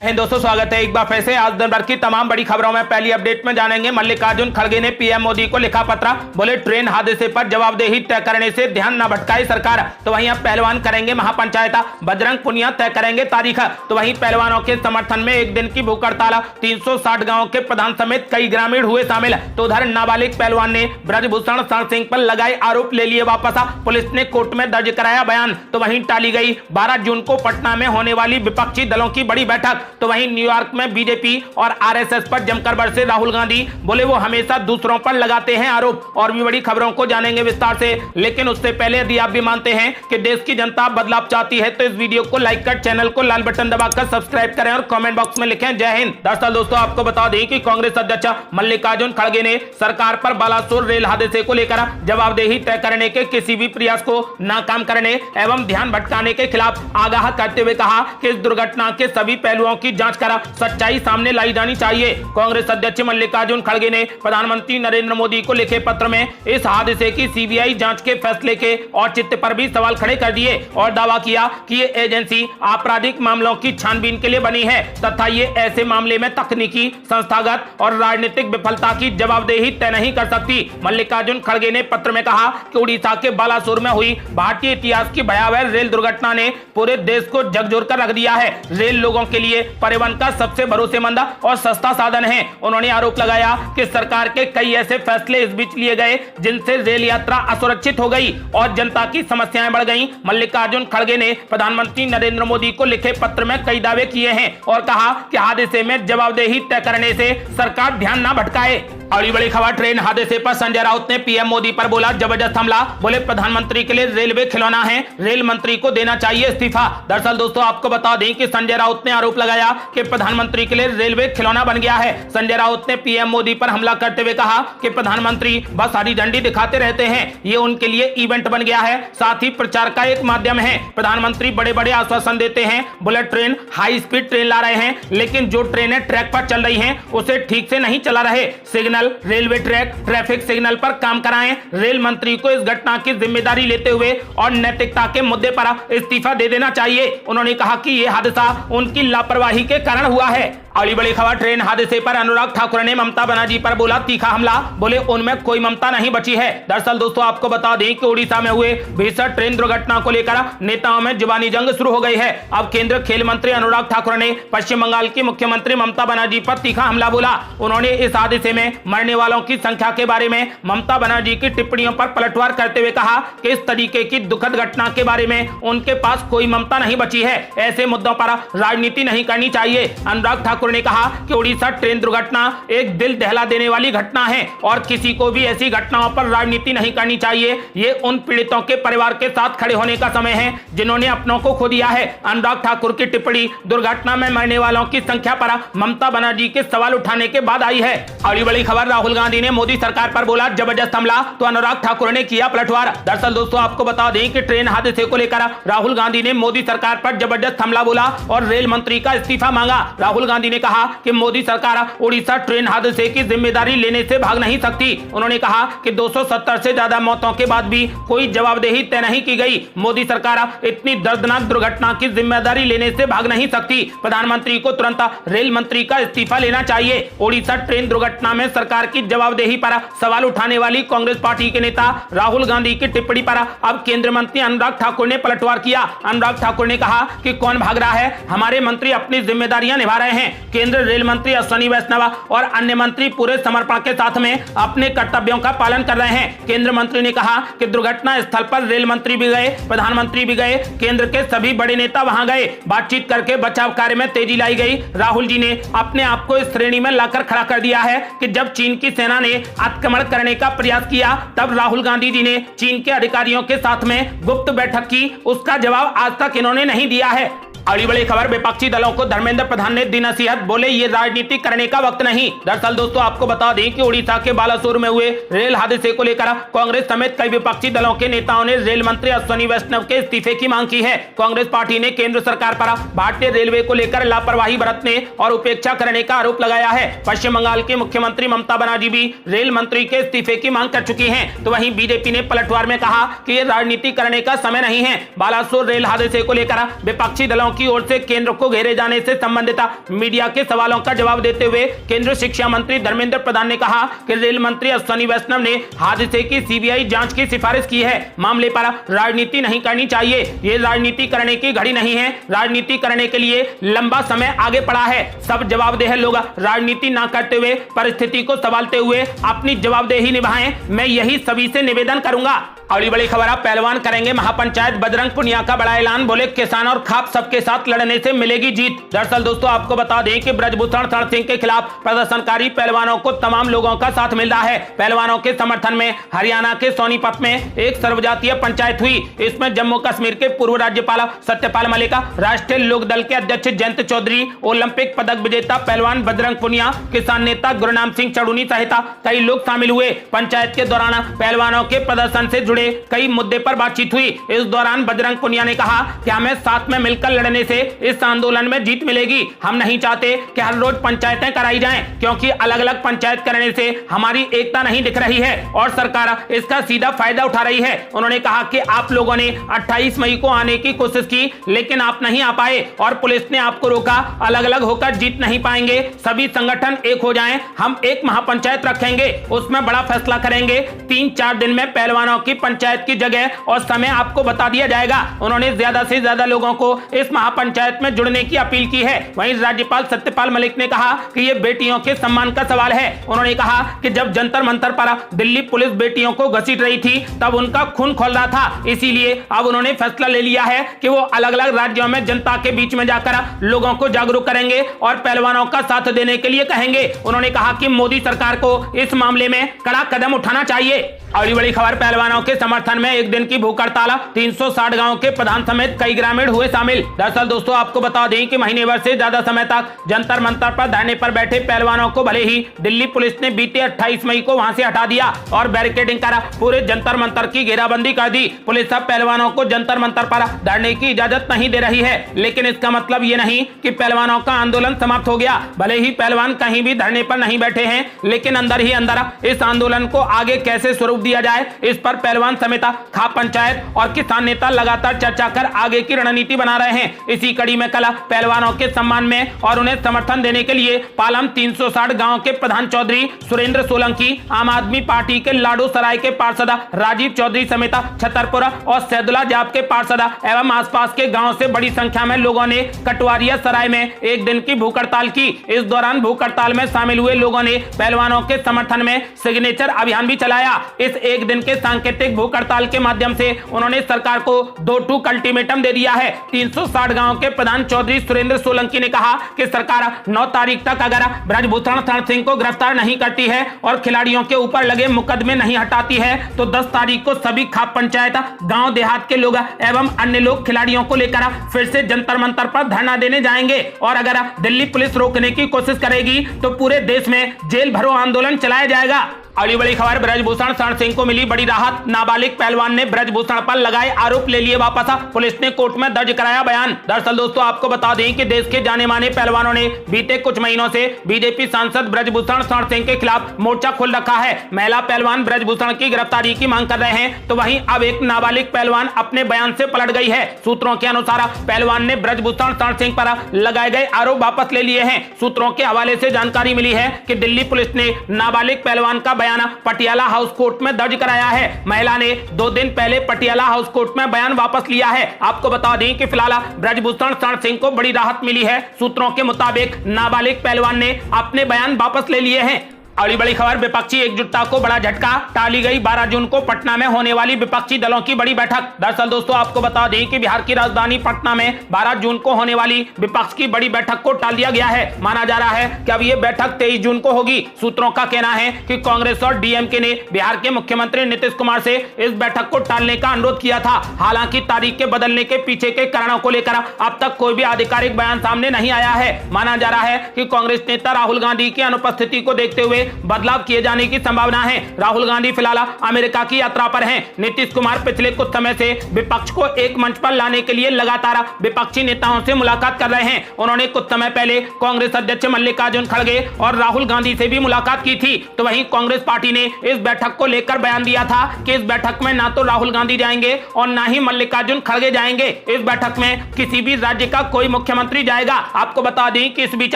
दोस्तों, स्वागत है एक बार फिर से। आज दिन भर की तमाम बड़ी खबरों में पहली अपडेट में जानेंगे मल्लिकार्जुन खड़गे ने पीएम मोदी को लिखा पत्र। बोले ट्रेन हादसे पर जवाबदेही तय करने से ध्यान न भटकाए सरकार। तो वहीं अब पहलवान करेंगे महापंचायत, बजरंग पुनिया तय करेंगे तारीख। तो वहीं पहलवानों के समर्थन में एक दिन की भूख हड़ताल, 360 गाँव के प्रधान समेत कई ग्रामीण हुए शामिल। तो उधर नाबालिग पहलवान ने ब्रजभूषण शरण सिंह पर लगाए आरोप ले लिए वापस, पुलिस ने कोर्ट में दर्ज कराया बयान। तो वहीं टाली गई 12 जून को पटना में होने वाली विपक्षी दलों की बड़ी बैठक। तो वहीं न्यूयॉर्क में बीजेपी और आरएसएस पर जमकर बरसे राहुल गांधी। बोले वो हमेशा दूसरों पर लगाते हैं आरोप। और भी बड़ी खबरों को जानेंगे विस्तार से, लेकिन उससे पहले यदि आप भी मानते हैं कि देश की जनता बदलाव चाहती है तो इस वीडियो को लाइक कर, चैनल को लाल बटन दबाकर सब्सक्राइब करें और कमेंट बॉक्स में लिखें जय हिंद। दरअसल दोस्तों, आपको बता दें कि कांग्रेस अध्यक्ष मल्लिकार्जुन खड़गे ने सरकार पर बालासोर रेल हादसे को लेकर जवाबदेही तय करने के किसी भी प्रयास को नाकाम करने एवं ध्यान भटकाने के खिलाफ आगाह करते हुए कहा कि इस दुर्घटना के सभी पहलुओं की जांच कर सच्चाई सामने लाई जानी चाहिए। कांग्रेस अध्यक्ष मल्लिकार्जुन खड़गे ने प्रधानमंत्री नरेंद्र मोदी को लिखे पत्र में इस हादसे की सीबीआई जांच के फैसले के औचित्य पर भी सवाल खड़े कर दिए और दावा किया कि ये एजेंसी आपराधिक मामलों की छानबीन के लिए बनी है तथा ये ऐसे मामले में तकनीकी, संस्थागत और राजनीतिक विफलता की जवाबदेही तय नहीं कर सकती। मल्लिकार्जुन खड़गे ने पत्र में कहा कि उड़ीसा के बालासोर में हुई भारतीय इतिहास की भयावह रेल दुर्घटना ने पूरे देश को झकझोर कर रख दिया है। रेल लोगों के लिए परिवहन का सबसे भरोसेमंद और सस्ता साधन है। उन्होंने आरोप लगाया कि सरकार के कई ऐसे फैसले इस बीच लिए गए जिनसे रेल यात्रा असुरक्षित हो गई और जनता की समस्याएं बढ़ गईं। मल्लिकार्जुन खड़गे ने प्रधानमंत्री नरेंद्र मोदी को लिखे पत्र में कई दावे किए हैं और कहा कि हादसे में जवाबदेही तय करने से सरकार ध्यान न भटकाए। अगली बड़ी खबर, ट्रेन हादसे पर संजय राउत ने पीएम मोदी पर बोला जबरदस्त हमला। बोले प्रधानमंत्री के लिए रेलवे खिलौना है, रेल मंत्री को देना चाहिए इस्तीफा। दरअसल दोस्तों, आपको बता दें कि संजय राउत ने आरोप लगाया कि प्रधानमंत्री के लिए रेलवे खिलौना बन गया है। संजय राउत ने पीएम मोदी पर हमला करते हुए कहा कि प्रधानमंत्री बस हरी झंडी दिखाते रहते हैं, ये उनके लिए इवेंट बन गया है, साथ ही प्रचार का एक माध्यम है। प्रधानमंत्री बड़े बड़े आश्वासन देते हैं, bullet train, high speed train ला रहे हैं, लेकिन जो ट्रेनें ट्रैक पर चल रही हैं उसे ठीक से नहीं चला रहे। Signal, railway track, traffic signal पर काम कराएं। रेल मंत्री को इस घटना की जिम्मेदारी लेते हुए और नैतिकता के मुद्दे पर इस्तीफा दे देना चाहिए। उन्होंने कहा कि यह हादसा उनकी लापरवाही के कारण हुआ है। अगली बड़ी खबर, ट्रेन हादसे पर अनुराग ठाकुर ने ममता बनर्जी पर बोला तीखा हमला। बोले उनमें कोई ममता नहीं बची है। दरअसल दोस्तों, आपको बता दें कि उड़ीसा में हुए भीषण ट्रेन दुर्घटना को लेकर नेताओं में जुबानी जंग शुरू हो गई है। अब केंद्रीय खेल मंत्री अनुराग ठाकुर ने पश्चिम बंगाल की मुख्यमंत्री ममता बनर्जी पर तीखा हमला बोला। उन्होंने इस हादसे में मरने वालों की संख्या के बारे में ममता बनर्जी की टिप्पणियों पर पलटवार करते हुए कहा कि इस तरीके की दुखद घटना के बारे में उनके पास कोई ममता नहीं बची है। ऐसे मुद्दों पर राजनीति नहीं करनी चाहिए। अनुराग ठाकुर ने कहा कि उड़ीसा ट्रेन दुर्घटना एक दिल दहला देने वाली घटना है और किसी को भी ऐसी घटनाओं पर राजनीति नहीं करनी चाहिए। ये उन पीड़ितों के परिवार के साथ खड़े होने का समय है जिन्होंने अपनों को खो दिया है। अनुराग ठाकुर की टिप्पणी दुर्घटना में मरने वालों की संख्या पर ममता बनर्जी के सवाल उठाने के बाद आई है। अगली बड़ी खबर, राहुल गांधी ने मोदी सरकार पर बोला जबरदस्त हमला। तो अनुराग ठाकुर ने किया पलटवार। दरअसल दोस्तों, आपको बता दें कि ट्रेन हादसे को लेकर राहुल गांधी ने मोदी सरकार पर जबरदस्त हमला बोला और रेल मंत्री का इस्तीफा मांगा। राहुल गांधी ने कहा कि मोदी सरकार उड़ीसा ट्रेन हादसे की जिम्मेदारी लेने से भाग नहीं सकती। उन्होंने कहा कि 270 से ज्यादा मौतों के बाद भी कोई जवाबदेही तय नहीं की गई। मोदी सरकार इतनी दर्दनाक दुर्घटना की जिम्मेदारी लेने से भाग नहीं सकती। प्रधानमंत्री को तुरंत रेल मंत्री का इस्तीफा लेना चाहिए। उड़ीसा ट्रेन दुर्घटना में सरकार की जवाबदेही पर सवाल उठाने वाली कांग्रेस पार्टी के नेता राहुल गांधी की टिप्पणी पर अब केंद्रीय मंत्री अनुराग ठाकुर ने पलटवार किया। अनुराग ठाकुर ने कहा कि कौन भाग रहा है, हमारे मंत्री अपनी जिम्मेदारियां निभा रहे हैं। केंद्रीय रेल मंत्री अश्विनी वैष्णव और अन्य मंत्री पूरे समर्पण के साथ में अपने कर्तव्यों का पालन कर रहे हैं। केंद्रीय मंत्री ने कहा कि दुर्घटना स्थल पर रेल मंत्री भी गए, प्रधानमंत्री भी गए, केंद्र के सभी बड़े नेता वहां गए, बातचीत करके बचाव कार्य में तेजी लाई गई। राहुल जी ने अपने आप को इस श्रेणी में लाकर खड़ा कर दिया है कि जब चीन की सेना ने आक्रमण करने का प्रयास किया तब राहुल गांधी जी ने चीन के अधिकारियों के साथ में गुप्त बैठक की, उसका जवाब आज तक इन्होंने नहीं दिया है। अगली बड़ी खबर, विपक्षी दलों को धर्मेंद्र प्रधान ने दी नसीहत। बोले ये राजनीति करने का वक्त नहीं। दरअसल दोस्तों, आपको बता दें कि उड़ीसा के बालासोर में हुए रेल हादसे को लेकर कांग्रेस समेत कई विपक्षी दलों के नेताओं ने रेल मंत्री अश्विनी वैष्णव के इस्तीफे की मांग की है। कांग्रेस पार्टी ने केंद्र सरकार पर भारतीय रेलवे को लेकर लापरवाही बरतने और उपेक्षा करने का आरोप लगाया है। पश्चिम बंगाल की मुख्यमंत्री ममता बनर्जी भी रेल मंत्री के इस्तीफे की मांग कर चुकी है। तो वहीं बीजेपी ने पलटवार में कहा कि ये राजनीति करने का समय नहीं है। बालासोर रेल हादसे को लेकर विपक्षी दलों की ओर से केंद्र को घेरे जाने से संबंधित मीडिया के सवालों का जवाब देते हुए केंद्रीय शिक्षा मंत्री धर्मेंद्र प्रधान ने कहा कि रेल मंत्री अश्विनी वैष्णव ने हादसे की सीबीआई जांच की सिफारिश की है। मामले पर राजनीति नहीं करनी चाहिए। ये राजनीति करने की घड़ी नहीं है। राजनीति करने के लिए लंबा समय आगे पड़ा है। सब जवाबदेह लोग राजनीति ना करते हुए परिस्थिति को संभालते हुए अपनी जवाबदेही निभाएं। मैं यही सभी से निवेदन करूंगा। अगली बड़ी खबर आप पहलवान करेंगे महापंचायत, बजरंग पुनिया का बड़ा ऐलान, बोले किसान और खाप सबके साथ लड़ने से मिलेगी जीत। दरअसल दोस्तों आपको बता दें कि ब्रजभूषण शरण सिंह के खिलाफ प्रदर्शनकारी पहलवानों को तमाम लोगों का साथ मिल रहा है। पहलवानों के समर्थन में हरियाणा के सोनीपत में एक सर्वजातीय पंचायत हुई। इसमें जम्मू कश्मीर के पूर्व राज्यपाल सत्यपाल मलिक, राष्ट्रीय लोक दल के अध्यक्ष जयंत चौधरी, ओलंपिक पदक विजेता पहलवान बजरंग पुनिया, किसान नेता गुरनाम सिंह चढ़ूनी सहित कई लोग शामिल हुए। पंचायत के दौरान पहलवानों के प्रदर्शन से जुड़े कई मुद्दे पर बातचीत हुई। इस दौरान बजरंग पुनिया ने कहा कि हमें साथ में मिलकर लड़ने से इस आंदोलन में जीत मिलेगी। हम नहीं चाहते कि हर रोज पंचायतें कराई जाएं, क्योंकि अलग अलग पंचायत करने से हमारी एकता नहीं दिख रही है और सरकार इसका सीधा फायदा उठा रही है। उन्होंने कहा कि आप लोगों ने 28 मई को आने की कोशिश की, लेकिन आप नहीं आ पाए और पुलिस ने आपको रोका। अलग अलग होकर जीत नहीं पाएंगे। सभी संगठन एक हो जाएं। हम एक महापंचायत रखेंगे, उसमें बड़ा फैसला करेंगे। 3-4 दिन में पहलवानों की पंचायत की जगह और समय आपको बता दिया जाएगा। उन्होंने ज्यादा से ज्यादा लोगों को इस महापंचायत में जुड़ने की अपील की है। वहीं राज्यपाल सत्यपाल मलिक ने कहा कि यह बेटियों के सम्मान का सवाल है। उन्होंने कहा कि जब जंतर मंतर पर दिल्ली पुलिस बेटियों को घसीट रही थी तब उनका खून खौल रहा था। इसीलिए अब उन्होंने फैसला ले लिया है कि वो अलग अलग राज्यों में जनता के बीच में जाकर लोगों को जागरूक करेंगे और पहलवानों का साथ देने के लिए कहेंगे। उन्होंने कहा कि मोदी सरकार को इस मामले में कड़ा कदम उठाना चाहिए। अगली बड़ी खबर पहलवानों के समर्थन में एक दिन की भूख हड़ताल, 360 गांव के प्रधान समेत कई ग्रामीण हुए शामिल। दरअसल दोस्तों आपको बता दें कि महीने भर से ज्यादा समय तक जंतर मंतर पर धरने पर बैठे पहलवानों को भले ही दिल्ली पुलिस ने बीते 28 मई को वहां से हटा दिया और बैरिकेडिंग कर पूरे जंतर मंतर की घेराबंदी कर दी। पुलिस अब पहलवानों को जंतर मंतर पर धरने की इजाजत नहीं दे रही है, लेकिन इसका मतलब ये नहीं कि पहलवानों का आंदोलन समाप्त हो गया। भले ही पहलवान कहीं भी धरने पर नहीं बैठे हैं, लेकिन अंदर ही अंदर इस आंदोलन को आगे कैसे स्वरूप दिया जाए, इस पर पहलवान समेत खाप पंचायत और किसान नेता लगातार चर्चा कर आगे की रणनीति बना रहे हैं। इसी कड़ी में कल पहलवानों के सम्मान में और उन्हें समर्थन देने के लिए पालम 360 गांव के प्रधान चौधरी सुरेंद्र सोलंकी, आम आदमी पार्टी के लाडू सराय के पार्षद राजीव चौधरी समेत छतरपुर और सैदुल्ला जाब के पार्षद एवं आसपास के गाँव से बड़ी संख्या में लोगों ने कटवारिया सराय में एक दिन की भूख हड़ताल की। इस दौरान भूख हड़ताल में शामिल हुए लोगों ने पहलवानों के समर्थन में सिग्नेचर अभियान भी चलाया। इस एक दिन के सांकेतिक भूख हड़ताल के माध्यम से उन्होंने सरकार को 2-2 अल्टीमेटम दे दिया है। 360 गांव के प्रधान चौधरी सुरेंद्र सोलंकी ने कहा कि सरकार 9 तारीख तक अगर ब्रजभूषण शरण सिंह को गिरफ्तार नहीं करती है और खिलाड़ियों के ऊपर लगे मुकदमे नहीं हटाती है तो 10 तारीख को सभी खाप पंचायत, गांव देहात के लोग एवं अन्य लोग खिलाड़ियों को लेकर फिर से जंतर मंतर पर धरना देने जाएंगे और अगर दिल्ली पुलिस रोकने की कोशिश करेगी तो पूरे देश में जेल भरो आंदोलन चलाया जाएगा। अगली बड़ी खबर ब्रजभूषण शरण सिंह को मिली बड़ी राहत, नाबालिग पहलवान ने ब्रजभूषण पर लगाए आरोप ले लिए वापस, पुलिस ने कोर्ट में दर्ज कराया बयान। दरअसल दोस्तों आपको बता दें कि देश के जाने माने पहलवानों ने बीते कुछ महीनों से बीजेपी सांसद ब्रजभूषण शरण सिंह के खिलाफ मोर्चा खोल रखा है। महिला पहलवान ब्रजभूषण की गिरफ्तारी की मांग कर रहे हैं तो वहीं अब एक नाबालिग पहलवान अपने बयान से पलट गई है। सूत्रों के अनुसार पहलवान ने ब्रजभूषण शरण सिंह पर लगाए गए आरोप वापस ले लिए हैं। सूत्रों के हवाले से जानकारी मिली है कि दिल्ली पुलिस ने नाबालिग पहलवान का बयान पटियाला हाउस कोर्ट में दर्ज कराया है। महिला ने 2 दिन पहले पटियाला हाउस कोर्ट में बयान वापस लिया है। आपको बता दें कि फिलहाल ब्रजभूषण शरण सिंह को बड़ी राहत मिली है। सूत्रों के मुताबिक नाबालिग पहलवान ने अपने बयान वापस ले लिए हैं। अगली बड़ी खबर विपक्षी एकजुटता को बड़ा झटका, टाली गई 12 जून को पटना में होने वाली विपक्षी दलों की बड़ी बैठक। दरअसल दोस्तों आपको बता दें कि बिहार की राजधानी पटना में 12 जून को होने वाली विपक्ष की बड़ी बैठक को टाल दिया गया है। माना जा रहा है कि अब ये बैठक 23 जून को होगी। सूत्रों का कहना है कि कांग्रेस और डीएमके ने बिहार के मुख्यमंत्री नीतीश कुमार से इस बैठक को टालने का अनुरोध किया था। हालांकि तारीख के बदलने के पीछे के कारणों को लेकर अब तक कोई भी आधिकारिक बयान सामने नहीं आया है। माना जा रहा है कि कांग्रेस नेता राहुल गांधी की अनुपस्थिति को देखते हुए बदलाव किए जाने की संभावना है। राहुल गांधी फिलहाल अमेरिका की यात्रा पर हैं। नीतीश कुमार पिछले कुछ समय से विपक्ष को एक मंच पर लाने के लिए लगातार विपक्षी नेताओं से मुलाकात कर रहे हैं। उन्होंने कुछ समय पहले कांग्रेस अध्यक्ष मल्लिकार्जुन खड़गे और राहुल गांधी से भी मुलाकात की थी। तो वहीं कांग्रेस पार्टी ने इस बैठक को लेकर बयान दिया था कि इस बैठक में ना तो राहुल गांधी जाएंगे और ना ही मल्लिकार्जुन खड़गे जाएंगे। इस बैठक में किसी भी राज्य का कोई मुख्यमंत्री जाएगा। आपको बता दें कि इस बीच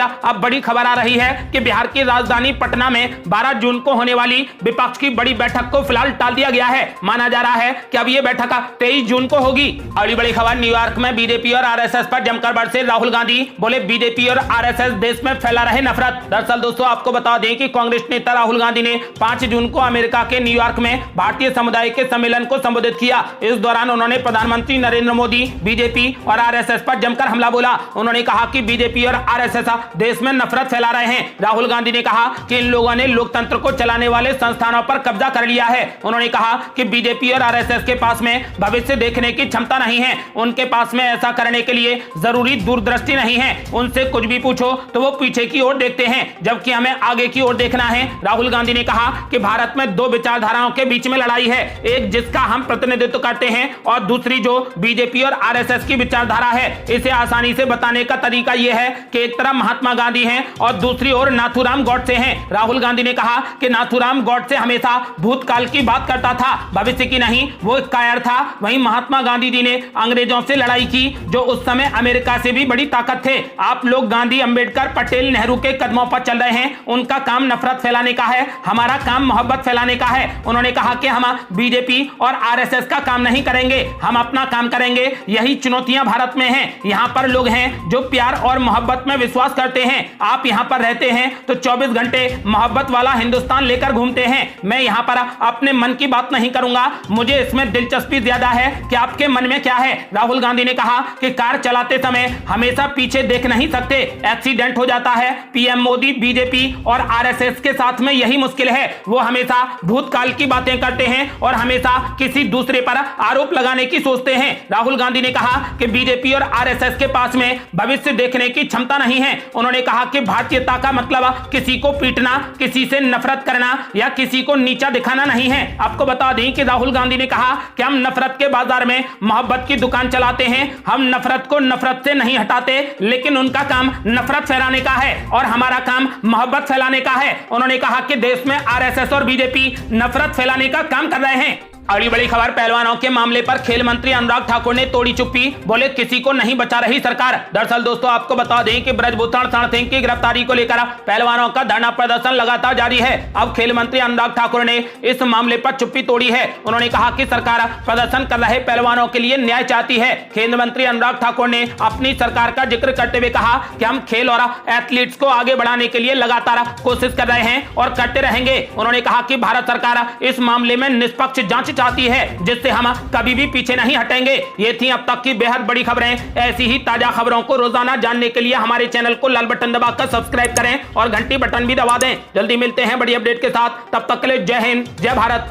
अब बड़ी खबर आ रही है कि बिहार की राजधानी पटना में 12 जून को होने वाली विपक्ष की बड़ी बैठक को फिलहाल टाल दिया गया है। माना जा रहा है कि अब यह बैठक 23 जून को होगी। अगली बड़ी खबर, न्यूयॉर्क में बीजेपी और आरएसएस पर जमकर बरसे राहुल गांधी। बोले बीजेपी और आरएसएस देश में फैला रहे नफरत। दरअसल दोस्तों आपको बता दें कि कांग्रेस नेता राहुल गांधी ने 5 जून को अमेरिका के न्यूयॉर्क में भारतीय समुदाय के सम्मेलन को संबोधित किया। इस दौरान उन्होंने प्रधानमंत्री नरेंद्र मोदी, बीजेपी और आरएसएस पर जमकर हमला बोला। उन्होंने कहा कि बीजेपी और आरएसएस देश में नफरत फैला रहे हैं। राहुल गांधी ने कहा कि इन लोगों ने लोकतंत्र को चलाने वाले संस्थानों पर कब्जा कर लिया है। उन्होंने कहा कि बीजेपी और आरएसएस के पास में भविष्य देखने की क्षमता नहीं है। उनके पास में ऐसा करने के लिए जरूरी दूरदृष्टि नहीं है। उनसे कुछ भी पूछो तो वो पीछे की ओर देखते हैं, जबकि हमें आगे की ओर देखना है। राहुल गांधी ने कहा कि भारत में 2 विचारधाराओं के बीच में लड़ाई है, एक जिसका हम प्रतिनिधित्व करते हैं और दूसरी जो बीजेपी और आरएसएस की विचारधारा है। इसे आसानी से बताने का तरीका यह है कि एक तरफ महात्मा गांधी हैं और दूसरी ओर नाथूराम गॉडसे हैं। राहुल गांधी ने कहा कि नाथूराम गॉडसे हमेशा भूतकाल की बात करता था, भविष्य की नहीं। वो एक कायर था। वहीं महात्मा गांधी जी ने अंग्रेजों से लड़ाई की, जो उस समय अमेरिका से भी बड़ी ताकत थे। आप लोग गांधी, अंबेडकर, पटेल, नेहरू के कदमों पर चल रहे हैं। उनका काम नफरत फैलाने का है, हमारा काम मोहब्बत फैलाने का है। उन्होंने कहा कि हम बीजेपी और आरएसएस का काम नहीं करेंगे, हम अपना काम करेंगे। यही चुनौतियां भारत में हैं। यहाँ पर लोग हैं जो प्यार और मोहब्बत में विश्वास करते हैं। आप यहाँ पर रहते हैं तो 24 घंटे मोहब्बत वाला हिंदुस्तान लेकर घूमते हैं। मैं यहाँ पर अपने मन की बात नहीं करूंगा, मुझे इसमें दिलचस्पी ज्यादा है कि आपके मन में क्या है। राहुल गांधी ने कहा कि कार चलाते समय हमेशा पीछे देख नहीं सकते, एक्सीडेंट हो जाता है। पीएम मोदी, बीजेपी और आरएसएस के साथ में यही मुश्किल है। वो हमेशा भूतकाल की बातें करते हैं और हमेशा किसी दूसरे पर आरोप लगाने की सोचते हैं। राहुल गांधी ने कहा कि बीजेपी और आरएसएस के पास में भविष्य देखने की क्षमता नहीं है। उन्होंने कहा कि भारतीयता का मतलब किसी को पीटना, किसी से नफरत करना या किसी को नीचा दिखाना नहीं है। आपको बता दें कि राहुल गांधी ने कहा कि हम नफरत के बाजार में मोहब्बत की दुकान चलाते हैं। हम नफरत को नफरत से नहीं हटाते, लेकिन उनका काम नफरत फैलाने का है और हमारा काम मोहब्बत फैलाने का है। उन्होंने कहा कि देश में आरएसएस और बीजेपी नफरत फैलाने का काम कर रहे हैं। अगली बड़ी खबर, पहलवानों के मामले पर खेल मंत्री अनुराग ठाकुर ने तोड़ी चुप्पी। बोले किसी को नहीं बचा रही सरकार। दरअसल दोस्तों आपको बता दें कि ब्रजभूषण शरण सिंह की गिरफ्तारी को लेकर पहलवानों का धरना प्रदर्शन लगातार जारी है। अब खेल मंत्री अनुराग ठाकुर ने इस मामले पर चुप्पी तोड़ी है। उन्होंने कहा कि सरकार प्रदर्शन कर रहे पहलवानों के लिए न्याय चाहती है। खेल मंत्री अनुराग ठाकुर ने अपनी सरकार का जिक्र करते हुए कहा कि हम खेल और एथलीट्स को आगे बढ़ाने के लिए लगातार कोशिश कर रहे हैं और करते रहेंगे। उन्होंने कहा कि भारत सरकार इस मामले में निष्पक्ष जांच चाहती है, जिससे हम कभी भी पीछे नहीं हटेंगे। ये थी अब तक की बेहद बड़ी खबरें। ऐसी ही ताजा खबरों को रोजाना जानने के लिए हमारे चैनल को लाल बटन दबाकर सब्सक्राइब करें और घंटी बटन भी दबा दें। जल्दी मिलते हैं बड़ी अपडेट के साथ, तब तक के लिए जय हिंद, जय भारत।